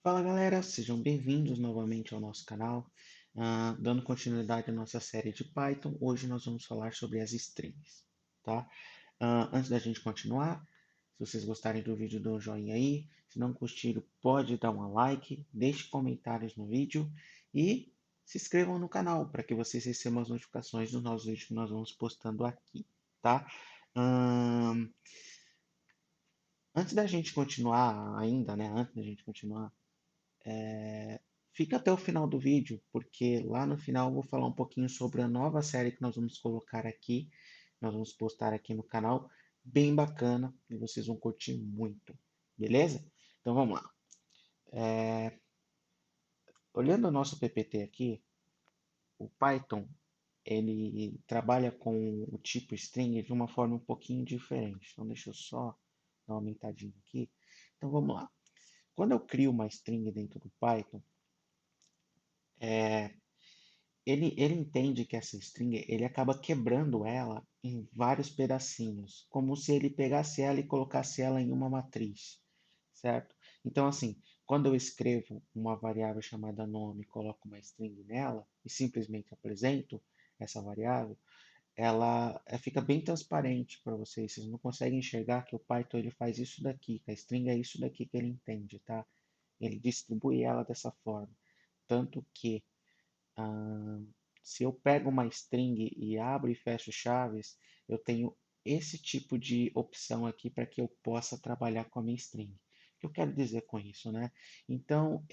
Fala galera, sejam bem-vindos novamente ao nosso canal. Dando continuidade à nossa série de Python, hoje nós vamos falar sobre as strings, tá? Antes da gente continuar, se vocês gostarem do vídeo, dê um joinha aí. Se não curtiram, pode dar um like, deixe comentários no vídeo e se inscrevam no canal para que vocês recebam as notificações dos nossos vídeos que nós vamos postando aqui, tá? Ahn, Antes da gente continuar ainda, né? Antes da gente continuar, fica até o final do vídeo, porque lá no final eu vou falar um pouquinho sobre a nova série que nós vamos colocar aqui, nós vamos postar aqui no canal, bem bacana, e vocês vão curtir muito, beleza? Então vamos lá. Olhando o nosso PPT aqui, o Python, ele trabalha com o tipo string de uma forma um pouquinho diferente. Então deixa eu só dar uma aumentadinha aqui. Então vamos lá. Quando eu crio uma string dentro do Python, ele entende que essa string, ele acaba quebrando ela em vários pedacinhos, como se ele pegasse ela e colocasse ela em uma matriz, certo? Então, assim, quando eu escrevo uma variável chamada nome, coloco uma string nela e simplesmente apresento essa variável, ela fica bem transparente para vocês. Vocês não conseguem enxergar que o Python ele faz isso daqui, que a string é isso daqui que ele entende, tá? Ele distribui ela dessa forma. Tanto que ah, se eu pego uma string e abro e fecho chaves, eu tenho esse tipo de opção aqui para que eu possa trabalhar com a minha string. O que eu quero dizer com isso, né? Então,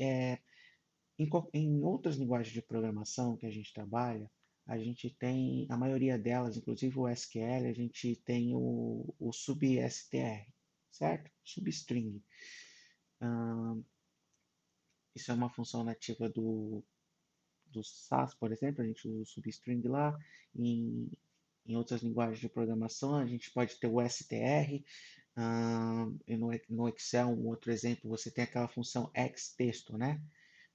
em outras linguagens de programação que a gente trabalha, a gente tem, a maioria delas, inclusive o SQL, a gente tem o substr, certo? Substring. Ah, isso é uma função nativa do SAS, por exemplo, a gente usa o substring lá. Em, em outras linguagens de programação, a gente pode ter o str. E no Excel, um outro exemplo, você tem aquela função xtexto, né?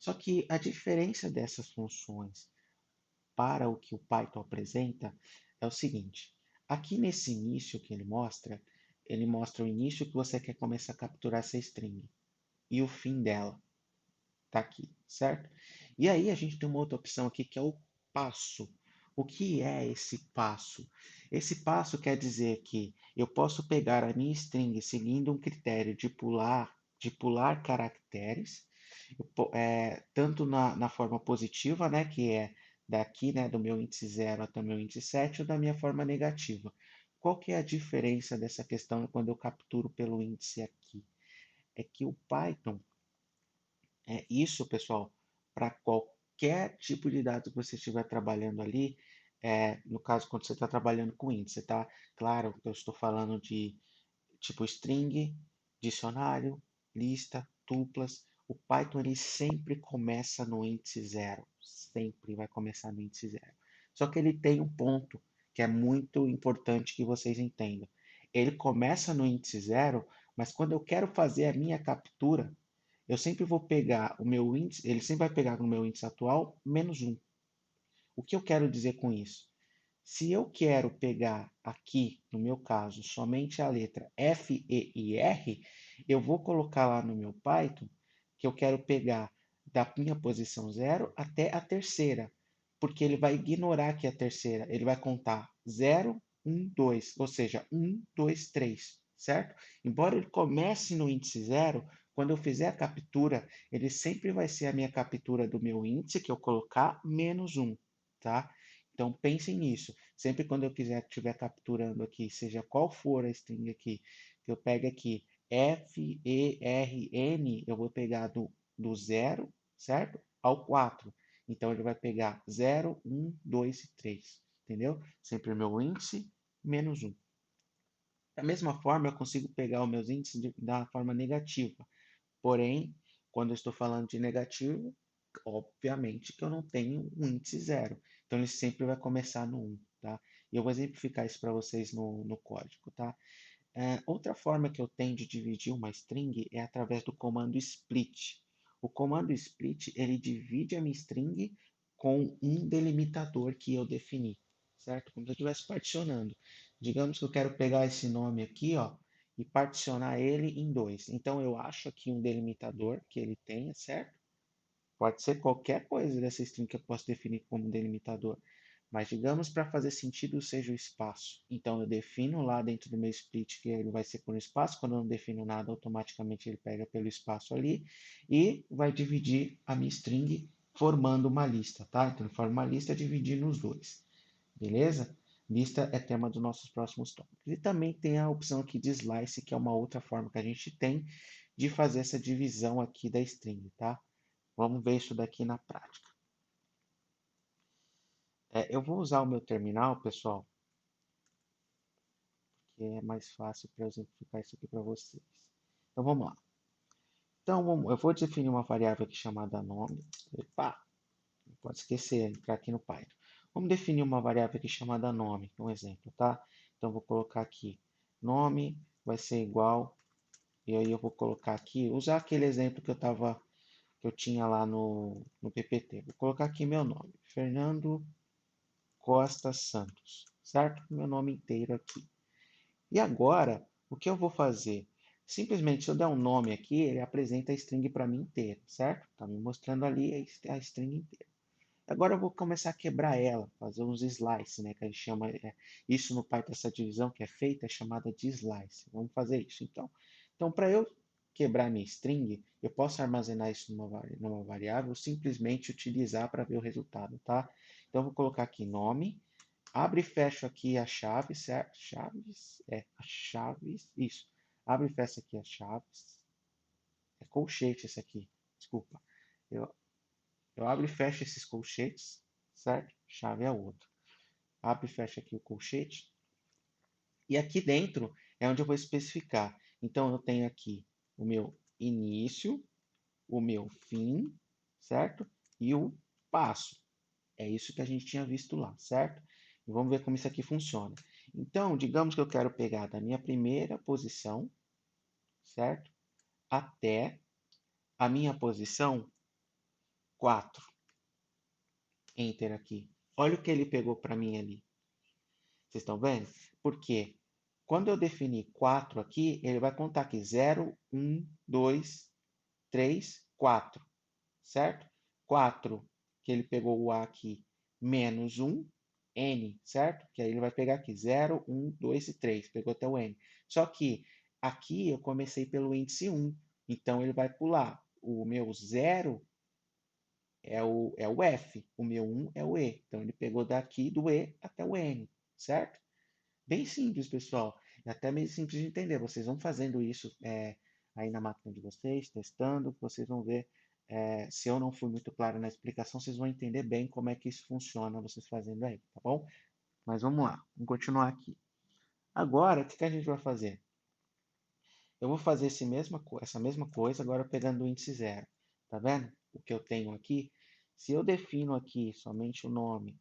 Só que a diferença dessas funções para o que o Python apresenta é o seguinte. Aqui nesse início que ele mostra o início que você quer começar a capturar essa string e o fim dela. Tá aqui, certo? E aí a gente tem uma outra opção aqui que é o passo. O que é esse passo? Esse passo quer dizer que eu posso pegar a minha string seguindo um critério de pular caracteres, tanto na forma positiva, né, que é daqui, né, do meu índice 0 até o meu índice 7, ou da minha forma negativa. Qual que é a diferença dessa questão quando eu capturo pelo índice aqui? É que o Python, isso, pessoal, para qualquer tipo de dados que você estiver trabalhando ali, no caso, quando você está trabalhando com índice, tá? Claro que eu estou falando de tipo string, dicionário, lista, tuplas. O Python ele sempre começa no índice zero, sempre vai começar no índice zero. Só que ele tem um ponto que é muito importante que vocês entendam. Ele começa no índice zero, mas quando eu quero fazer a minha captura, eu sempre vou pegar o meu índice, ele sempre vai pegar no meu índice atual menos um. O que eu quero dizer com isso? Se eu quero pegar aqui, no meu caso, somente a letra F, E e R, eu vou colocar lá no meu Python que eu quero pegar da minha posição zero até a terceira, porque ele vai ignorar aqui a terceira, ele vai contar zero, um, 2, ou seja, um, 2, 3, certo? Embora ele comece no índice zero, quando eu fizer a captura, ele sempre vai ser a minha captura do meu índice, que eu colocar, menos um, tá? Então pensem nisso. Sempre quando eu estiver capturando aqui, seja qual for a string aqui, que eu pego aqui F, E, R, N, eu vou pegar do 0, certo? Ao 4. Então ele vai pegar 0, 1, 2 e 3. Entendeu? Sempre o meu índice menos 1. Da mesma forma, eu consigo pegar os meus índices da forma negativa. Porém, quando eu estou falando de negativo, obviamente que eu não tenho um índice zero. Então, ele sempre vai começar no 1, tá? E eu vou exemplificar isso para vocês no código, tá? Outra forma que eu tenho de dividir uma string é através do comando split. O comando split, ele divide a minha string com um delimitador que eu defini, certo? Como se eu estivesse particionando. Digamos que eu quero pegar esse nome aqui, ó, e particionar ele em dois. Então, eu acho aqui um delimitador que ele tenha, certo? Pode ser qualquer coisa dessa string que eu posso definir como delimitador. Mas digamos para fazer sentido seja o espaço. Então eu defino lá dentro do meu split que ele vai ser por um espaço. Quando eu não defino nada, automaticamente ele pega pelo espaço ali e vai dividir a minha string formando uma lista, tá? Então ele forma uma lista dividindo os dois. Beleza? Lista é tema dos nossos próximos tópicos. E também tem a opção aqui de slice, que é uma outra forma que a gente tem de fazer essa divisão aqui da string, tá? Vamos ver isso daqui na prática. Eu vou usar o meu terminal, pessoal, que é mais fácil para eu exemplificar isso aqui para vocês. Então vamos lá. Então eu vou definir uma variável aqui chamada nome. Epa, não pode esquecer, entrar aqui no Python. Vamos definir uma variável aqui chamada nome, um exemplo, tá? Então vou colocar aqui nome vai ser igual, e aí eu vou colocar aqui, usar aquele exemplo que eu tinha lá no PPT. Vou colocar aqui meu nome, Fernando Costa Santos, certo? Meu nome inteiro aqui. E agora, o que eu vou fazer? Simplesmente, se eu der um nome aqui, ele apresenta a string para mim inteira, certo? Está me mostrando ali a string inteira. Agora eu vou começar a quebrar ela, fazer uns slices, né? Que a gente chama isso no Python, essa divisão que é feita é chamada de slice. Vamos fazer isso então. Então, para eu quebrar minha string, eu posso armazenar isso numa variável, ou simplesmente utilizar para ver o resultado, tá? Então, eu vou colocar aqui nome, abre e fecha aqui a chave, certo? Chaves, as chaves, isso. Abre e fecha aqui as chaves. É colchete esse aqui, desculpa. Eu, eu abro e fecho esses colchetes, certo? Chave é outra. Abre e fecha aqui o colchete. E aqui dentro é onde eu vou especificar. Então, eu tenho aqui o meu início, o meu fim, certo? E o passo. É isso que a gente tinha visto lá, certo? E vamos ver como isso aqui funciona. Então, digamos que eu quero pegar da minha primeira posição, certo? Até a minha posição 4. Enter aqui. Olha o que ele pegou para mim ali. Vocês estão vendo? Porque quando eu definir 4 aqui, ele vai contar aqui 0, 1, 2, 3, 4, certo? 4, que ele pegou o A aqui, menos 1, N, certo? Que aí ele vai pegar aqui 0, 1, 2 e 3, pegou até o N. Só que aqui eu comecei pelo índice 1, então ele vai pular. O meu 0 é o F, o meu 1 é o E. Então ele pegou daqui do E até o N, certo? Bem simples, pessoal. É até meio simples de entender. Vocês vão fazendo isso aí na máquina de vocês, testando, que vocês vão ver. Se eu não fui muito claro na explicação, vocês vão entender bem como é que isso funciona, vocês fazendo aí, tá bom? Mas vamos lá, vamos continuar aqui. Agora, o que a gente vai fazer? Eu vou fazer essa mesma coisa, agora pegando o índice zero. Tá vendo? O que eu tenho aqui. Se eu defino aqui somente o nome,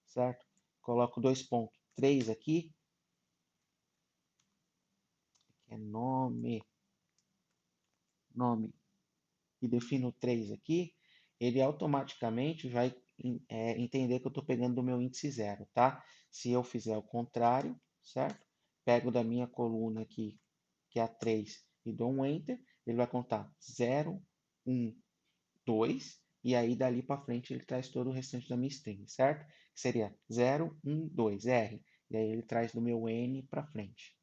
certo? Coloco 2.3 aqui, que é nome, e defino 3 aqui, ele automaticamente vai entender que eu estou pegando do meu índice zero, tá? Se eu fizer o contrário, certo? Pego da minha coluna aqui, que é a 3, e dou um Enter, ele vai contar 0, 1, 2, e aí dali para frente ele traz todo o restante da minha string, certo? Que seria 0, 1, 2, R. E aí ele traz do meu N para frente.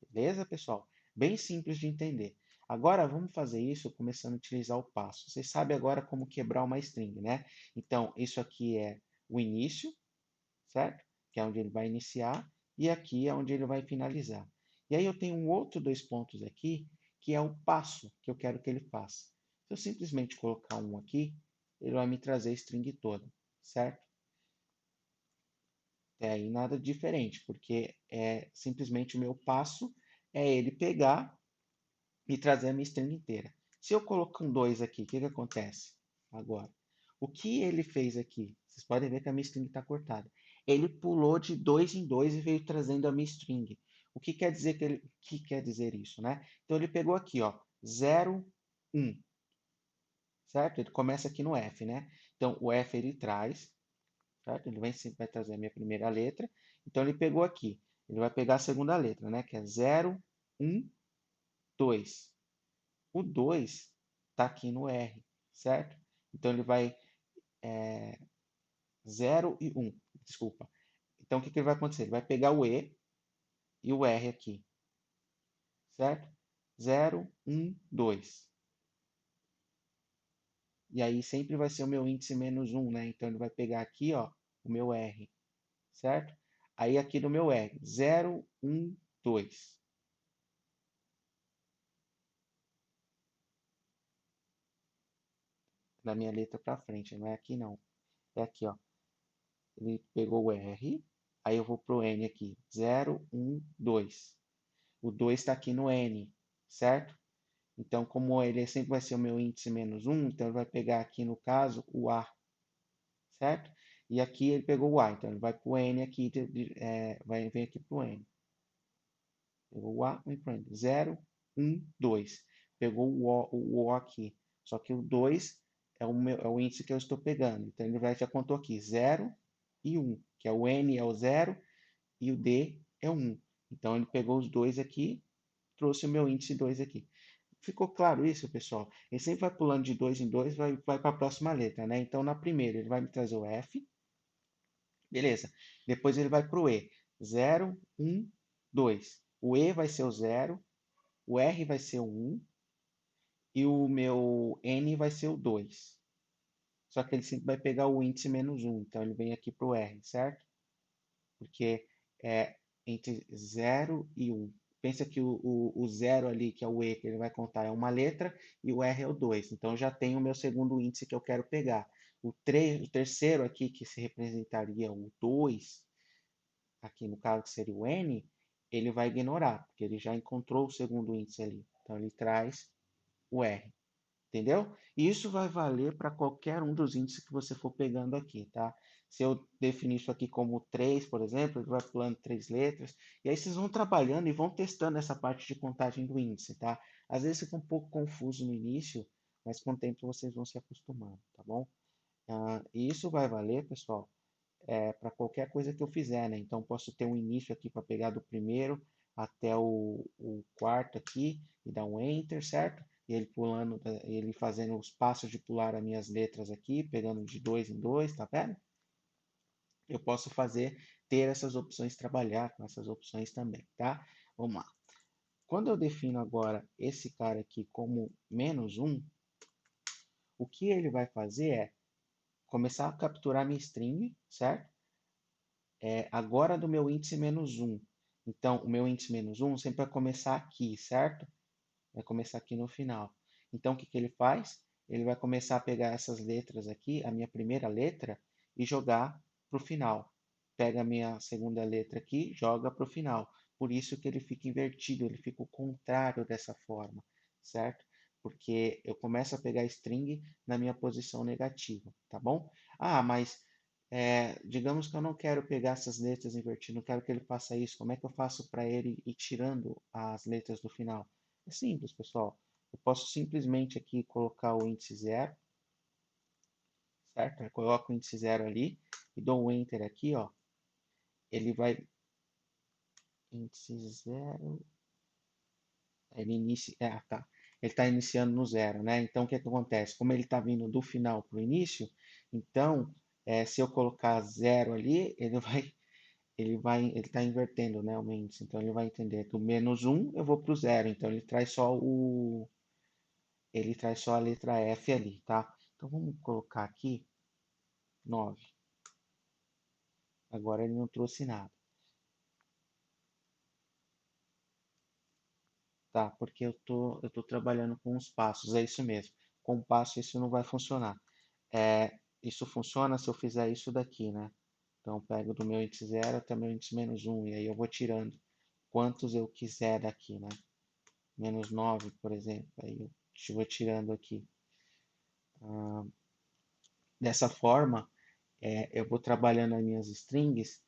Beleza, pessoal? Bem simples de entender. Agora vamos fazer isso começando a utilizar o passo. Vocês sabem agora como quebrar uma string, né? Então, isso aqui é o início, certo? Que é onde ele vai iniciar, e aqui é onde ele vai finalizar. E aí eu tenho um outro dois pontos aqui, que é o passo que eu quero que ele faça. Se eu simplesmente colocar um aqui, ele vai me trazer a string toda, certo? É aí nada diferente, porque é simplesmente o meu passo é ele pegar e trazer a minha string inteira. Se eu colocar um 2 aqui, o que acontece agora? O que ele fez aqui? Vocês podem ver que a minha string está cortada. Ele pulou de 2 em 2 e veio trazendo a minha string. O que quer dizer que quer dizer isso, né? Então ele pegou aqui, ó, 0, 1, certo? Ele começa aqui no F, né? Então o F ele traz, certo? Ele sempre vai trazer a minha primeira letra. Então ele pegou aqui Ele vai pegar a segunda letra, né? Que é 0, 1, 2. O 2 está aqui no R, certo? Então ele vai 0 e 1, desculpa. Então o que, que ele vai acontecer? Ele vai pegar o E e o R aqui, certo? 0, 1, 2. E aí sempre vai ser o meu índice menos 1, né? Então ele vai pegar aqui, ó, o meu R, certo? Aí aqui no meu R, 0, 1, 2. Da minha letra para frente, não é aqui não. É aqui, ó. Ele pegou o R, aí eu vou pro N aqui, 0, 1, 2. O 2 está aqui no N, certo? Então, como ele sempre vai ser o meu índice menos 1, então ele vai pegar aqui, no caso, o A, certo? E aqui ele pegou o A, então ele vai para o N aqui, vai vir aqui para o N. Pegou o A, vem para o N. 0, 1, 2. Pegou o O aqui. Só que o 2 é o índice que eu estou pegando. Então ele já contou aqui 0 e 1, que é o N é o 0 e o D é o 1. Então ele pegou os dois aqui, trouxe o meu índice 2 aqui. Ficou claro isso, pessoal? Ele sempre vai pulando de dois em dois, vai para a próxima letra, né? Então, na primeira, ele vai me trazer o F, beleza. Depois ele vai para o E. 0, 1, 2. O E vai ser o 0, o R vai ser o 1 e o meu N vai ser o 2. Só que ele sempre vai pegar o índice menos 1, então ele vem aqui para o R, certo? Porque é entre 0 e 1. Pensa que o 0 ali, que é o E, que ele vai contar, é uma letra, e o R é o 2. Então, eu já tenho o meu segundo índice que eu quero pegar. O terceiro aqui, que se representaria o 2, aqui no caso que seria o N, ele vai ignorar, porque ele já encontrou o segundo índice ali. Então, ele traz o R. Entendeu? E isso vai valer para qualquer um dos índices que você for pegando aqui, tá? Se eu definir isso aqui como 3, por exemplo, ele vai pulando 3 letras, e aí vocês vão trabalhando e vão testando essa parte de contagem do índice, tá? Às vezes fica um pouco confuso no início, mas com o tempo vocês vão se acostumando, tá bom? E isso vai valer, pessoal, para qualquer coisa que eu fizer, né? Então, posso ter um início aqui para pegar do primeiro até o quarto aqui e dar um Enter, certo? E ele pulando, ele fazendo os passos de pular as minhas letras aqui, pegando de dois em dois, tá vendo? Eu posso ter essas opções, trabalhar com essas opções também, tá? Vamos lá. Quando eu defino agora esse cara aqui como menos um, o que ele vai fazer é começar a capturar minha string, certo? Agora do meu índice menos um. Então, o meu índice menos um sempre vai começar aqui, certo? Vai começar aqui no final. Então, o que que ele faz? Ele vai começar a pegar essas letras aqui, a minha primeira letra, e jogar para o final. Pega a minha segunda letra aqui, joga para o final. Por isso que ele fica invertido, ele fica o contrário dessa forma, certo? Porque eu começo a pegar string na minha posição negativa, tá bom? Ah, mas digamos que eu não quero pegar essas letras invertidas, não quero que ele faça isso. Como é que eu faço para ele ir tirando as letras do final? É simples, pessoal. Eu posso simplesmente aqui colocar o índice zero, certo? Eu coloco o índice zero ali e dou um Enter aqui, ó. Ele vai. Índice zero. Ele inicia. Tá. Ele está iniciando no zero, né? Então, o que, é que acontece? Como ele está vindo do final para o início, então, se eu colocar zero ali, ele está invertendo, né, o índice. Então, ele vai entender do menos um eu vou para o zero. Então, ele traz só a letra F ali, tá? Então, vamos colocar aqui 9. Agora ele não trouxe nada, tá? Porque eu tô trabalhando com os passos, é isso mesmo. Com passo isso não vai funcionar. Isso funciona se eu fizer isso daqui, né? Então, eu pego do meu índice zero até meu índice menos um e aí eu vou tirando quantos eu quiser daqui, né? Menos 9, por exemplo, aí eu vou tirando aqui. Dessa forma, eu vou trabalhando as minhas strings,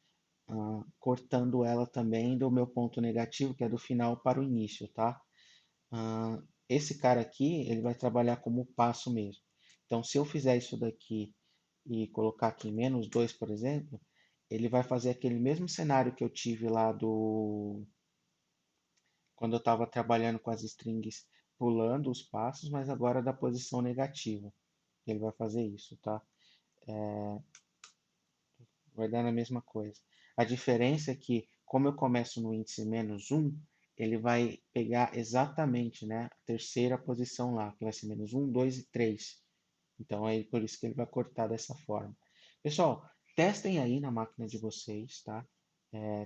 cortando ela também do meu ponto negativo, que é do final para o início, tá? Esse cara aqui, ele vai trabalhar como passo mesmo. Então, se eu fizer isso daqui e colocar aqui menos 2, por exemplo, ele vai fazer aquele mesmo cenário que eu tive lá do quando eu estava trabalhando com as strings pulando os passos, mas agora da posição negativa. Ele vai fazer isso, tá? Vai dar na mesma coisa. A diferença é que, como eu começo no índice -1, ele vai pegar exatamente, né, a terceira posição lá, que vai ser -1, 2 e 3. Então é por isso que ele vai cortar dessa forma. Pessoal, testem aí na máquina de vocês, tá?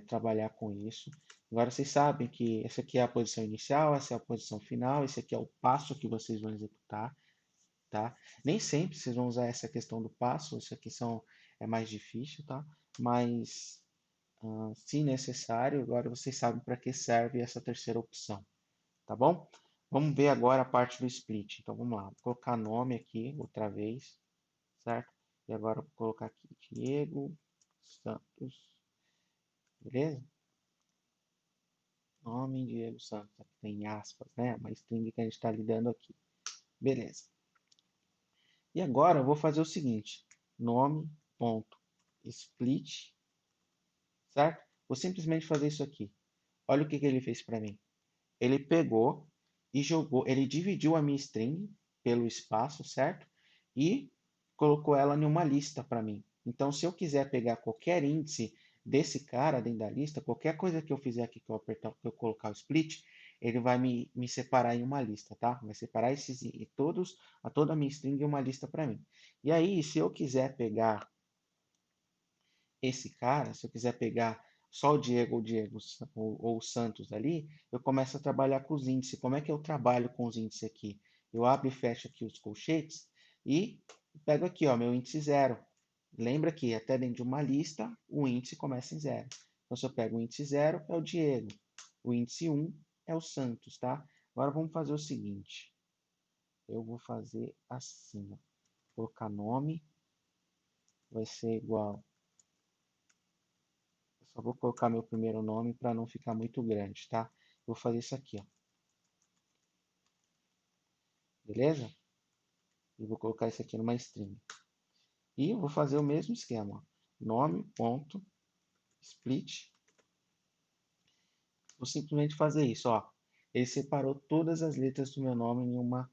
Trabalhar com isso. Agora vocês sabem que essa aqui é a posição inicial, essa é a posição final, esse aqui é o passo que vocês vão executar, tá? Nem sempre vocês vão usar essa questão do passo, isso aqui é mais difícil, tá? Mas, se necessário, agora vocês sabem para que serve essa terceira opção, tá bom? Vamos ver agora a parte do split. Então vamos lá, vou colocar nome aqui outra vez, certo? E agora vou colocar aqui Diego Santos, beleza? Nome Diego Santos, aqui tem aspas, né? Uma string que a gente está lidando aqui, beleza? E agora eu vou fazer o seguinte, nome.split, certo? Vou simplesmente fazer isso aqui. Olha o que ele fez para mim. Ele pegou e jogou, ele dividiu a minha string pelo espaço, certo? E colocou ela em uma lista para mim. Então, se eu quiser pegar qualquer índice desse cara dentro da lista, qualquer coisa que eu fizer aqui, que eu apertar, que eu colocar o split, ele vai me separar em uma lista, tá? Vai separar toda a minha string em uma lista para mim. E aí, se eu quiser pegar esse cara, se eu quiser pegar só o Diego ou o Santos ali, eu começo a trabalhar com os índices. Como é que eu trabalho com os índices aqui? Eu abro e fecho aqui os colchetes e pego aqui, ó, meu índice 0. Lembra que até dentro de uma lista, o índice começa em 0. Então, se eu pego o índice 0, é o Diego. O índice 1 é o Santos, tá? Agora vamos fazer o seguinte. Eu vou fazer assim, ó. Colocar nome, vai ser igual. Eu só vou colocar meu primeiro nome para não ficar muito grande, tá? Vou fazer isso aqui, ó. Beleza? E vou colocar isso aqui numa string. E eu vou fazer o mesmo esquema, ó. Nome.split. Vou simplesmente fazer isso, ó. Ele separou todas as letras do meu nome em uma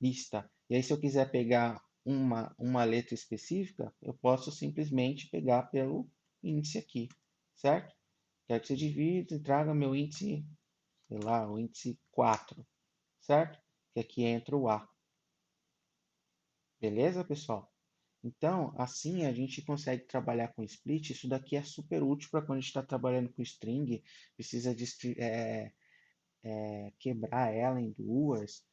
lista. E aí, se eu quiser pegar uma letra específica, eu posso simplesmente pegar pelo índice aqui, certo? Quero que você divida e traga meu índice, sei lá, o índice 4, certo? Que aqui entra o A. Beleza, pessoal? Então, assim a gente consegue trabalhar com split. Isso daqui é super útil para quando a gente está trabalhando com string, precisa de quebrar ela em duas,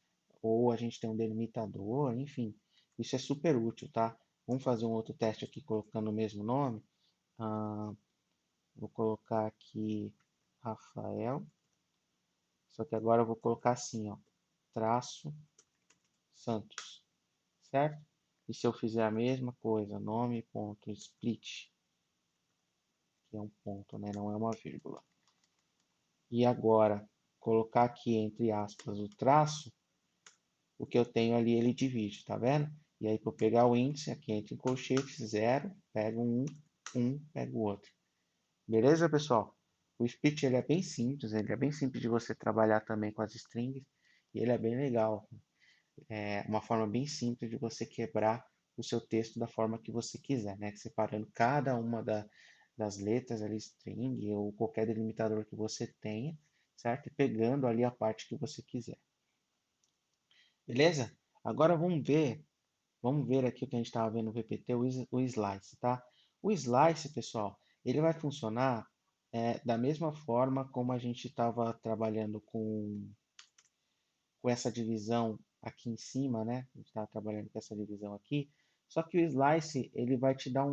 ou a gente tem um delimitador, enfim. Isso é super útil, tá? Vamos fazer um outro teste aqui colocando o mesmo nome. Ah, vou colocar aqui Rafael, só que agora eu vou colocar assim, ó, traço Santos, certo? E se eu fizer a mesma coisa, nome.split, que é um ponto, né? Não é uma vírgula. E agora, colocar aqui entre aspas o traço, o que eu tenho ali ele divide, tá vendo? E aí, para eu pegar o índice, aqui entre colchetes, 0, pego um, pego o outro. Beleza, pessoal? O split ele é bem simples, ele é bem simples de você trabalhar também com as strings, e ele é bem legal. É uma forma bem simples de você quebrar o seu texto da forma que você quiser, né? Separando cada uma das letras ali, string ou qualquer delimitador que você tenha, certo? E pegando ali a parte que você quiser. Beleza? Agora vamos ver aqui o que a gente estava vendo no PPT, o slice, tá? O slice, pessoal, ele vai funcionar da mesma forma como a gente estava trabalhando com essa divisão aqui em cima, né? A gente está trabalhando com essa divisão aqui. Só que o slice, ele vai te dar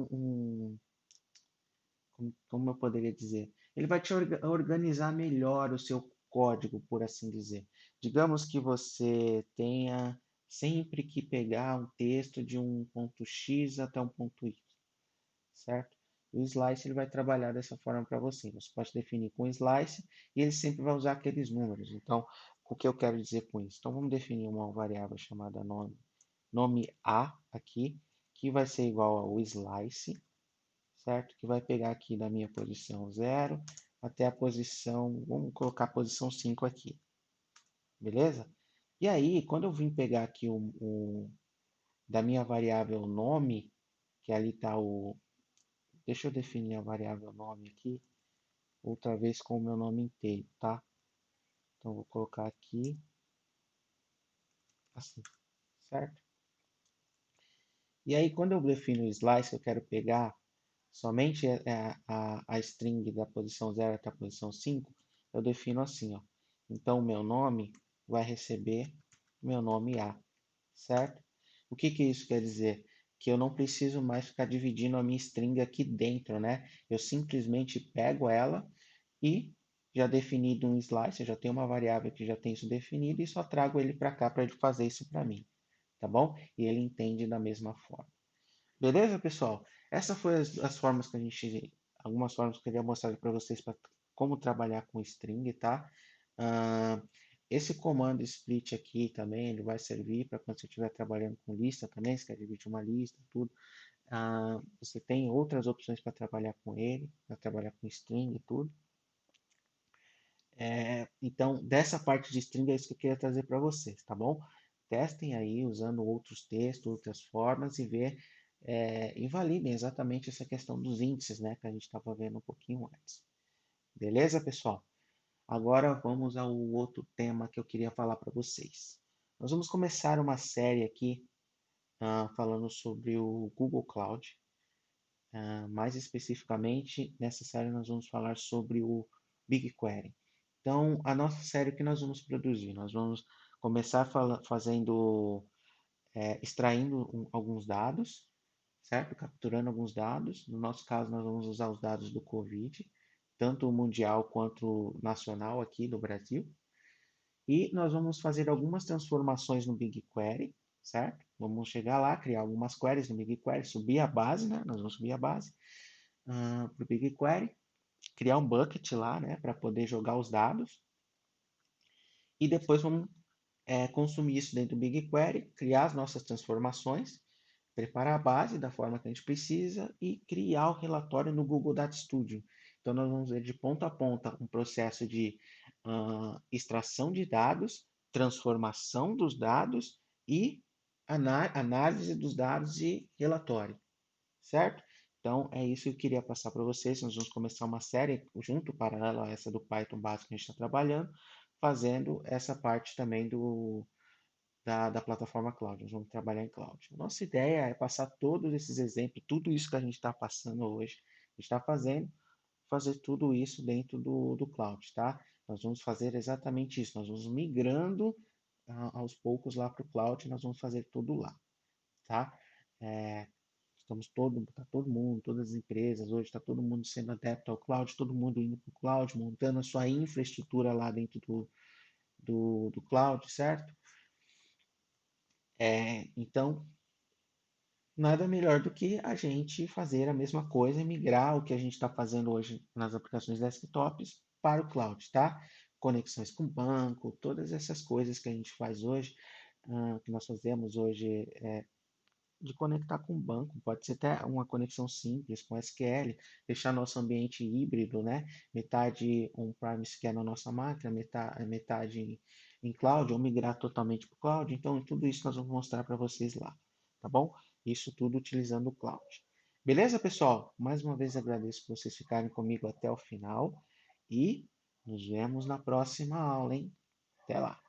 como eu poderia dizer? Ele vai te organizar melhor o seu código, por assim dizer. Digamos que você tenha sempre que pegar um texto de um ponto X até um ponto Y, certo? O slice ele vai trabalhar dessa forma para você. Você pode definir com slice e ele sempre vai usar aqueles números. Então, o que eu quero dizer com isso? Então, vamos definir uma variável chamada nome A aqui, que vai ser igual ao slice, certo? Que vai pegar aqui da minha posição 0 até a posição, vamos colocar a posição 5 aqui, beleza? E aí, quando eu vim pegar aqui da minha variável nome, que ali está o. Deixa eu definir a variável nome aqui, outra vez com o meu nome inteiro, tá? Então, vou colocar aqui, assim, certo? E aí, quando eu defino o slice, eu quero pegar somente a string da posição 0 até a posição 5, eu defino assim, ó. Então, o meu nome vai receber meu nome A, certo? O que que isso quer dizer? Que eu não preciso mais ficar dividindo a minha string aqui dentro, né? Eu simplesmente pego ela e já definido um slice, eu já tenho uma variável que já tem isso definido e só trago ele para cá para ele fazer isso para mim, tá bom? E ele entende da mesma forma. Beleza, pessoal? Essas foram as formas que a gente, algumas formas que eu queria mostrar para vocês para como trabalhar com string, tá? Ah, esse comando split aqui também, ele vai servir para quando você estiver trabalhando com lista também, você quer dividir uma lista, tudo. Você tem outras opções para trabalhar com ele, para trabalhar com string e tudo. Então, dessa parte de string é isso que eu queria trazer para vocês, tá bom? Testem aí usando outros textos, outras formas e ver e validem exatamente essa questão dos índices, né, que a gente estava vendo um pouquinho antes. Beleza, pessoal? Agora vamos ao outro tema que eu queria falar para vocês. Nós vamos começar uma série aqui falando sobre o Google Cloud. Mais especificamente, nessa série nós vamos falar sobre o BigQuery. Então, a nossa série que nós vamos produzir, nós vamos começar fazendo, extraindo alguns dados, certo? Capturando alguns dados. No nosso caso, nós vamos usar os dados do Covid, tanto o mundial quanto o nacional aqui do Brasil. E nós vamos fazer algumas transformações no BigQuery, certo? Vamos chegar lá, criar algumas queries no BigQuery, subir a base, né? Nós vamos subir a base para o BigQuery, criar um bucket lá, né? Para poder jogar os dados. E depois vamos consumir isso dentro do BigQuery, criar as nossas transformações, preparar a base da forma que a gente precisa e criar o relatório no Google Data Studio. Então, nós vamos ver de ponta a ponta um processo de extração de dados, transformação dos dados e análise dos dados e relatório, certo? Então, é isso que eu queria passar para vocês. Nós vamos começar uma série junto, paralela a essa do Python básico que a gente está trabalhando, fazendo essa parte também da plataforma cloud. Nós vamos trabalhar em cloud. Nossa ideia é passar todos esses exemplos, tudo isso que a gente está passando hoje, a gente está fazendo, fazer tudo isso dentro do cloud, tá? Nós vamos fazer exatamente isso. Nós vamos migrando aos poucos lá para o cloud, nós vamos fazer tudo lá, tá? É, tá todo mundo, todas as empresas, hoje está todo mundo sendo adepto ao cloud, todo mundo indo para o cloud, montando a sua infraestrutura lá dentro do cloud, certo? Então, nada melhor do que a gente fazer a mesma coisa e migrar o que a gente está fazendo hoje nas aplicações desktops para o cloud, tá? Conexões com banco, todas essas coisas que a gente faz hoje, que nós fazemos hoje de conectar com o banco, pode ser até uma conexão simples com SQL, deixar nosso ambiente híbrido, né? Metade on-premise que é na nossa máquina, metade em cloud, ou migrar totalmente para o cloud. Então, tudo isso nós vamos mostrar para vocês lá, tá bom? Isso tudo utilizando o cloud. Beleza, pessoal? Mais uma vez agradeço por vocês ficarem comigo até o final e nos vemos na próxima aula, hein? Até lá!